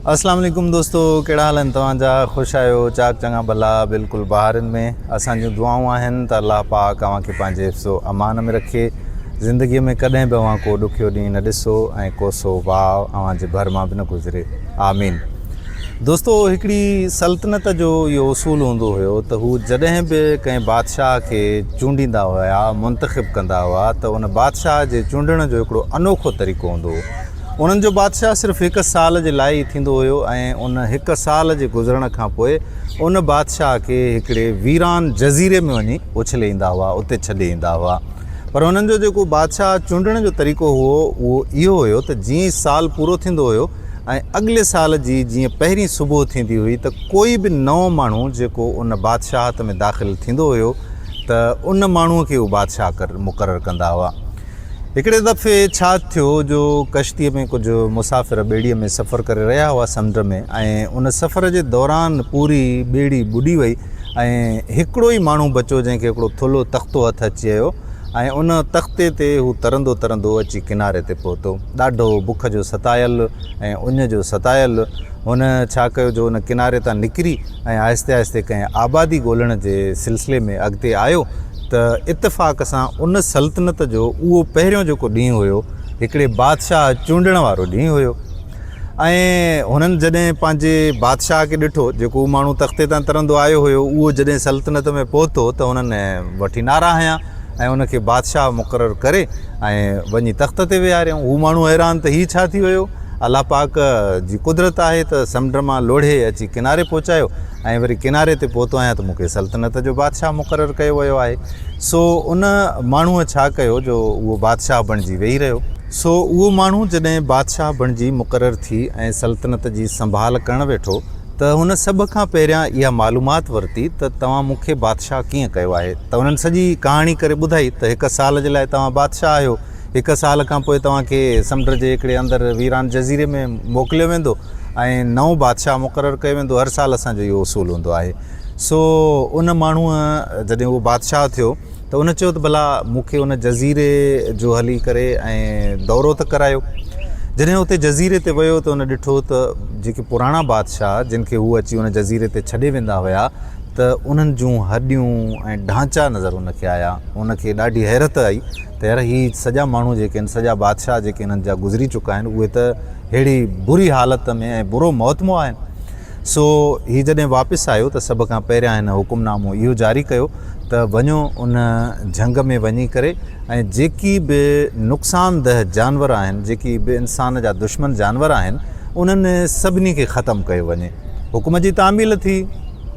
अस्सलाम वालेकुम दोस्तों, कहिड़ा हाल आहिनि तव्हांजा? ख़ुशि आहियो? चाक चङा भला बिल्कुलु बहारनि में। असांजूं दुआऊं आहिनि त अलाह पाक अव्हांखे पंहिंजे हिफ़्ज़ो अमान में रखे। ज़िंदगीअ में कॾहिं बि अव्हां को ॾुखियो ॾींहुं न ॾिसो ऐं कोसो वाव अव्हांजे भर मां बि न गुज़रे। आमीन। दोस्तों, हिकिड़ी सल्तनत जो इहो उसूल हूंदो हुयो त हू जॾहिं बि कंहिं बादशाह खे चूंडींदा हुआ, मुंतख़िब कंदा हुआ, त उन बादशाह जे चूंडण जो हिकिड़ो अनोखो तरीक़ो हूंदो हो। उन्हनि जो बादशाह सिर्फ़ु हिकु साल जे लाइ ई थींदो हुयो ऐं उन हिकु साल जे गुज़रण खां पोइ उन बादशाह खे हिकिड़े वीरान जज़ीरे में वञी उछले ईंदा हुआ, उते छॾे ईंदा हुआ। पर उन्हनि जो जेको बादशाह चूंडण जो तरीक़ो हुओ उहो इहो हुयो त जीअं ई साल पूरो थींदो हुयो ऐं अॻिले साल जी जीअं पहिरीं सुबुह थींदी हुई त कोई बि नओं माण्हू जेको उन बादशाहत में दाख़िल थींदो हुयो त उन माण्हूअ खे उहो बादशाह मुक़ररु कंदा हुआ। हिकिड़े दफ़े छा थियो जो कश्तीअ में कुझु मुसाफ़िर ॿेड़ीअ में सफ़र करे रहिया हुआ समुंड में, ऐं उन सफ़र जे दौरान पूरी ॿेड़ी ॿुॾी वई ऐं हिकिड़ो ई माण्हू बचो जंहिंखे हिकिड़ो थुल्हो तख़्तो हथ अची वियो ऐं उन तख़्ते ते हू तरंदो तरंदो अची किनारे ते पहुतो। ॾाढो बुख जो सतायल ऐं उञ जो सतायल हुन छा कयो जो उन किनारे तां निकिरी ऐं आहिस्ते आहिस्ते कंहिं आबादी ॻोल्हण जे सिलसिले में अॻिते आयो त इत्तेफ़ाक़ सां उन सल्तनत जो उहो पहिरियों जेको ॾींहुं हुयो हिकिड़े बादशाह चूंडण वारो ॾींहुं हुयो। ऐं हुननि जॾहिं पंहिंजे बादशाह खे ॾिठो, जेको माण्हू तख़्ते तां तरंदो आयो हुयो, उहो जॾहिं सल्तनत में पहुतो त हुननि वठी नारा हयां ऐं उनखे बादशाह मुक़ररु करे ऐं वञी तख़्त ते विहारियऊं। हू माण्हू हैरान त हीउ छा थी वियो? अलाह पाक जी कुदरत आहे त समुंड मां लोढ़े अची किनारे पहुचायो ऐं वरी किनारे ते पहुतो आहियां त मूंखे सल्तनत जो बादशाह मुक़ररु कयो वियो आहे। सो उन माण्हूअ छा कयो जो उहो बादशाह बणिजी वेही रहियो। सो उहो माण्हू जॾहिं बादशाह बणिजी मुक़ररु थी ऐं सल्तनत जी संभाल करणु वेठो त हुन सभ खां पहिरियां इहा मालूमात वरिती त तव्हां मूंखे बादशाह कीअं कयो आहे। त हुननि सॼी कहाणी करे ॿुधाई त हिकु साल जे लाइ तव्हां बादशाह आहियो, हिकु साल खां पोइ तव्हांखे समुंड जे हिकिड़े अंदरि वीरान जज़ीरे में मोकिलियो वेंदो ऐं नओं बादशाह मुक़ररु कयो वेंदो। हर साल असांजो इहो उसूल हूंदो आहे। सो उन माण्हूअ जॾहिं उहो बादशाह थियो त उन चयो त भला मूंखे उन जज़ीरे जो हली करे ऐं दौरो त करायो। जॾहिं उते जज़ीरे ते वियो त उन ॾिठो त जेके पुराणा बादशाह जिन खे हू अची उन जज़ीरे ते छॾे वेंदा हुया त उन्हनि जूं हॾियूं ऐं ढांचा नज़र उनखे आया। उनखे ॾाढी हैरत आई त यार हीअ सॼा माण्हू जेके आहिनि, सॼा बादशाह जेके हिननि जा गुज़री चुका आहिनि, उहे त अहिड़ी बुरी हालत में ऐं बुरो मौतमो आहिनि। सो हीअ जॾहिं वापसि आयो त सभ खां पहिरियां हिन हुकुमनामो इहो जारी कयो त वञो उन झंग में वञी करे ऐं जेकी बि नुक़सानदह जानवर आहिनि, जेकी बि इंसान जा दुश्मन जानवर आहिनि, उन्हनि सभिनी खे ख़तमु कयो वञे। हुकुम जी तामील थी,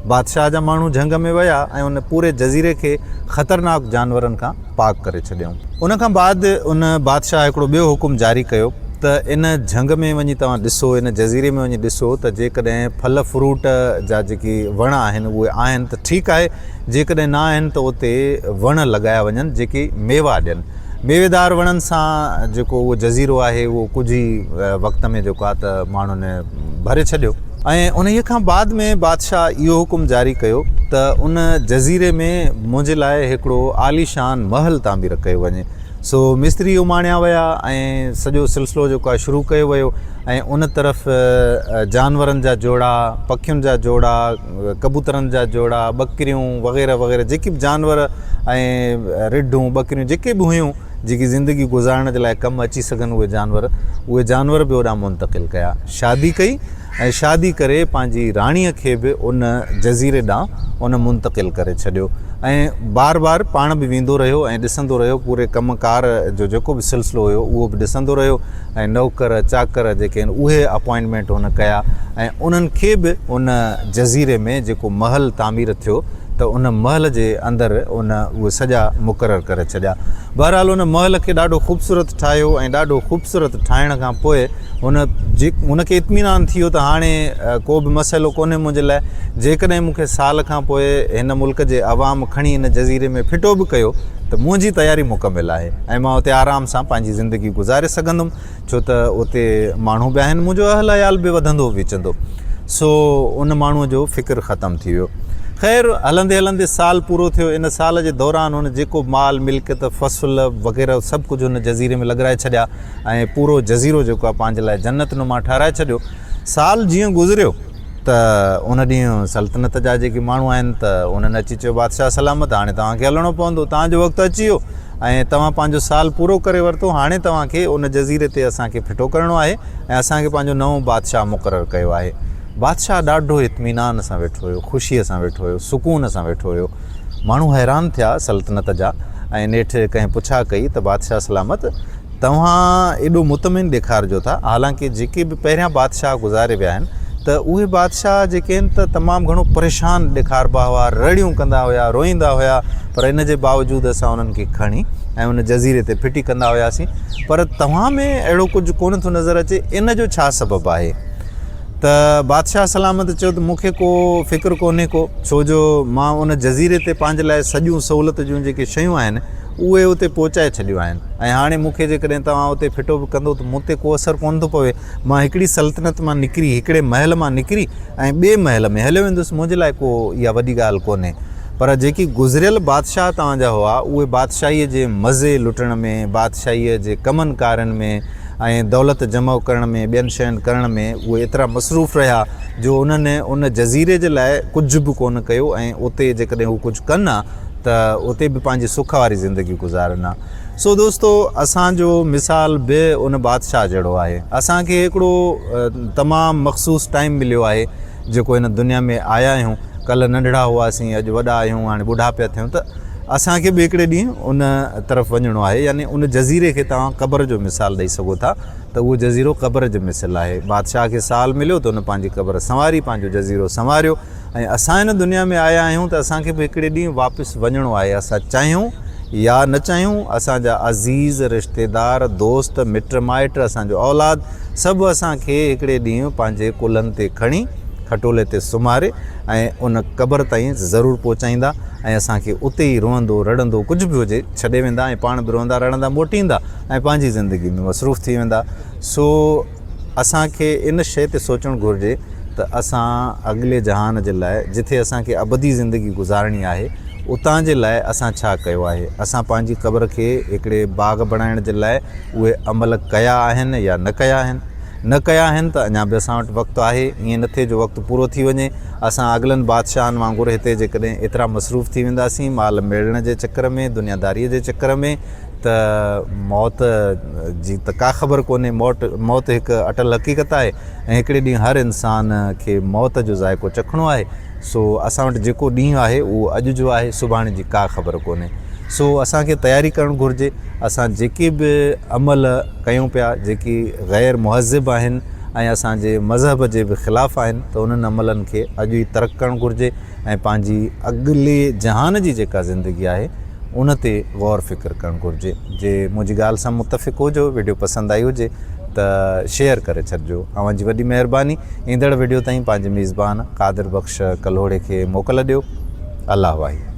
बादशाह जा माण्हू झंग में विया ऐं उन पूरे जज़ीरे खे ख़तरनाक जानवरनि खां पाक करे छॾियऊं। उन खां बाद उन बादशाह हिकिड़ो ॿियो हुकुम जारी कयो त इन झंग में वञी तव्हां ॾिसो, इन जज़ीरे में वञी ॾिसो त जेकॾहिं फल फ्रूट जा जेके वण आहिनि उहे आहिनि त ठीकु आहे, जेकॾहिं न आहिनि त उते वण लॻाया वञनि जेके मेवा ॾियनि। मेवेदार वणनि सां जेको उहो जज़ीरो आहे उहो कुझु ई वक़्त में जेको आहे त माण्हुनि भरे छॾियो। ऐं उन खां बाद में बादशाह इहो हुकुम जारी कयो त उन जज़ीरे में मुंहिंजे लाइ हिकिड़ो आलीशान महल तामीर कयो वञे। सो मिस्त्री उमाणिया विया ऐं सॼो सिलसिलो जेको आहे शुरू कयो वियो ऐं उन तरफ़ जानवरनि जा जोड़ा, पखियुनि जा जोड़ा, कबूतरनि जा जोड़ा, ॿकरियूं वग़ैरह वग़ैरह जेके बि जानवर ऐं रिढूं ॿकरियूं जेके बि हुयूं जेकी ज़िंदगी गुज़ारण जे लाइ कमु अची सघनि, उहे जानवर बि ओॾां मुंतक़िल कया। शादी कई ऐं शादी करे पंहिंजी राणीअ खे बि उन जज़ीरे ॾांहुं उन मुंतक़िल करे छॾियो ऐं बार बार पाण बि वेंदो रहियो ऐं ॾिसंदो रहियो। पूरे कमकार जो जेको बि सिलसिलो हुयो उहो बि ॾिसंदो रहियो ऐं नौकर चाकर जेके आहिनि उहे अपॉइंटमेंट हुन कया ऐं उन्हनि खे बि उन जज़ीरे में जेको महल तामीर थियो त उन महल जे अंदरि उहे सॼा मुक़ररु करे छॾिया। बहरहाल उन महल खे ॾाढो ख़ूबसूरत ठाहियो ऐं ॾाढो ख़ूबसूरत ठाहिण खां पोइ उनखे इत्मीनान थी वियो त हाणे को बि मसइलो कोन्हे मुंहिंजे लाइ। जेकॾहिं मूंखे साल खां पोइ हिन मुल्क जे अवाम खणी हिन जज़ीरे में फिटो बि कयो त मुंहिंजी तयारी मुकमिल आहे ऐं मां उते आराम सां पंहिंजी ज़िंदगी गुज़ारे सघंदुमि, छो त उते माण्हू बि आहिनि, मुंहिंजो अहल अयाल बि वधंदो विचंदो। सो उन माण्हूअ जो फ़िक्रु ख़तमु थी वियो। ख़ैर हलंदे हलंदे साल पूरो थियो। इन साल जे दौरान हुन जेको माल मिल्कियत फ़सुल वग़ैरह सभु कुझु हुन जज़ीरे में लॻाए छॾिया ऐं पूरो जज़ीरो जेको आहे पंहिंजे लाइ जन्नत नुमा ठाराए छॾियो। साल जीअं गुज़रियो त उन ॾींहुं सल्तनत जा जेके माण्हू आहिनि त उन्हनि अची चयो बादशाह सलामत, हाणे तव्हांखे हलणो पवंदो, तव्हांजो वक़्तु अची वियो ऐं तव्हां पंहिंजो साल पूरो करे वरितो, हाणे तव्हांखे उन जज़ीरे ते असांखे फिटो करिणो आहे ऐं असांखे पंहिंजो नओं बादशाह मुक़ररु कयो आहे। बादशाह ॾाढो इत्मीनान सां वेठो हुयो, ख़ुशीअ सां वेठो हुयो, सुकून सां वेठो हुयो। माण्हू हैरान थिया सल्तनत जा ऐं नेठि कंहिं पुछा कई त बादशाह सलामत, तव्हां एॾो मुतमिन ॾेखारिजो था, हालांकि जेके बि पहिरियां बादशाह गुज़ारे विया आहिनि त उहे बादशाह जेके आहिनि त तमामु घणो परेशान ॾेखारिबा हुआ, रड़ियूं कंदा हुया, रोईंदा हुया, पर इन जे बावजूदि असां उन्हनि खे खणी ऐं उन जज़ीरे ते फिटी कंदा हुयासीं। पर तव्हां में अहिड़ो कुझु कोन थो नज़र अचे, इन जो छा सबबु आहे? त बादशाह सलामत चयो त मूंखे को फ़िक्रु कोन्हे को, छो जो मां उन जज़ीरे ते पंहिंजे लाइ सॼियूं सहूलियत जूं जेके शयूं आहिनि उहे उते पहुचाए छॾियूं आहिनि ऐं हाणे मूंखे जेकॾहिं तव्हां उते फिटो बि कंदो त मूं ते को असरु कोन थो पवे। मां हिकिड़ी सल्तनत मां निकिरी, हिकिड़े महल मां निकिरी ऐं ॿिए महल में हलियो वेंदुसि, मुंहिंजे लाइ को इहा वॾी ॻाल्हि कोन्हे। पर जेकी गुज़िरियल बादशाह तव्हांजा हुआ उहे बादशाहीअ जे मज़े लुटण में, बादशाहीअ जे कमनि कारनि में ऐं दौलत जमा करण में, ॿियनि शयुनि करण में उहे एतिरा मसरूफ़ रहिया जो उन्हनि उन जज़ीरे जे लाइ कुझु बि कोन कयो ऐं उते जेकॾहिं हू कुझु कनि हा त उते बि पंहिंजी सुख वारी ज़िंदगी गुज़ारनि हा। सो दोस्तो, असांजो मिसाल बि उन बादशाह जहिड़ो आहे। असांखे हिकिड़ो तमामु मख़सूस टाइम मिलियो आहे जेको हिन दुनिया में आया आहियूं। कल्ह नंढड़ा हुआसीं, अॼु वॾा आहियूं, हाणे ॿुढा पिया थियूं, त असांखे बि हिकिड़े ॾींहुं उन तरफ़ वञिणो आहे। यानी उन जज़ीरे खे तव्हां क़बर जो मिसाल ॾेई सघो था त उहो जज़ीरो क़बर जो मिसाल आहे। बादशाह खे साल मिलियो त उन पंहिंजी क़बर संवारी, पंहिंजो जज़ीरो संवारियो ऐं असां हिन दुनिया में आया आहियूं त असांखे बि हिकिड़े ॾींहुं वापसि वञिणो आहे। असां चाहियूं या न चाहियूं, असांजा अज़ीज़ रिश्तेदार, दोस्त, मिट माइट, असांजो औलाद सभु असांखे हिकिड़े ॾींहुं पंहिंजे कुल्हनि ते खणी खटोले ते सुम्हारे ऐं उन क़बर ताईं ज़रूरु पहुचाईंदा ऐं असांखे उते ई रोअंदो रड़ंदो कुझु बि हुजे छॾे वेंदा ऐं पाण बि रोअंदा रड़ंदा मोटींदा ऐं पंहिंजी ज़िंदगी में मसरूफ़ थी वेंदा। सो असांखे इन शइ ते सोचणु घुरिजे त असां अॻिले जहान जे लाइ, जिथे असांखे अबदी ज़िंदगी गुज़ारणी आहे, उतां जे लाइ असां छा कयो आहे। असां पंहिंजी क़बर खे हिकिड़े बाग़ बणाइण जे लाइ उहे अमल कया आहिनि या न कया आहिनि? न कया आहिनि त अञा बि असां वटि वक़्तु आहे। ईअं न थिए जो वक़्तु पूरो थी वञे, असां अॻिलनि बादशाहनि वांगुरु हिते जेकॾहिं एतिरा मसरूफ़ थी वेंदासीं माल मिलण जे चकर में, दुनियादारीअ जे चकर में, त मौत जी त का ख़बर कोन्हे। मौत हिकु अटल हक़ीक़त आहे ऐं हिकिड़े ॾींहुं हर इंसान खे मौत जो ज़ाइक़ो चखणो आहे। सो असां वटि जेको ॾींहुं आहे उहो अॼु जो आहे, सुभाणे जी का ख़बर कोन्हे। सो असांखे तयारी करणु घुरिजे। असां जेके बि अमल कयूं पिया जेकी ग़ैर मुहज़िब आहिनि ऐं असांजे मज़हब जे बि ख़िलाफ़ु आहिनि, त उन्हनि अमलनि खे अॼु ई तर्क करणु घुरिजे ऐं पंहिंजी अॻिले जहान जी जेका ज़िंदगी आहे उन ते गौर फ़िक्र करणु घुरिजे। जे मुंहिंजी ॻाल्हि सां मुतफ़िक़ हुजो, वीडियो पसंदि आई हुजे त शेयर करे छॾिजो। अव्हांजी वॾी महिरबानी। ईंदड़ वीडियो ताईं पंहिंजे मेज़बान क़ादिर बख़्श कल्होड़े खे मोकल ॾियो। अल्लाह वाही।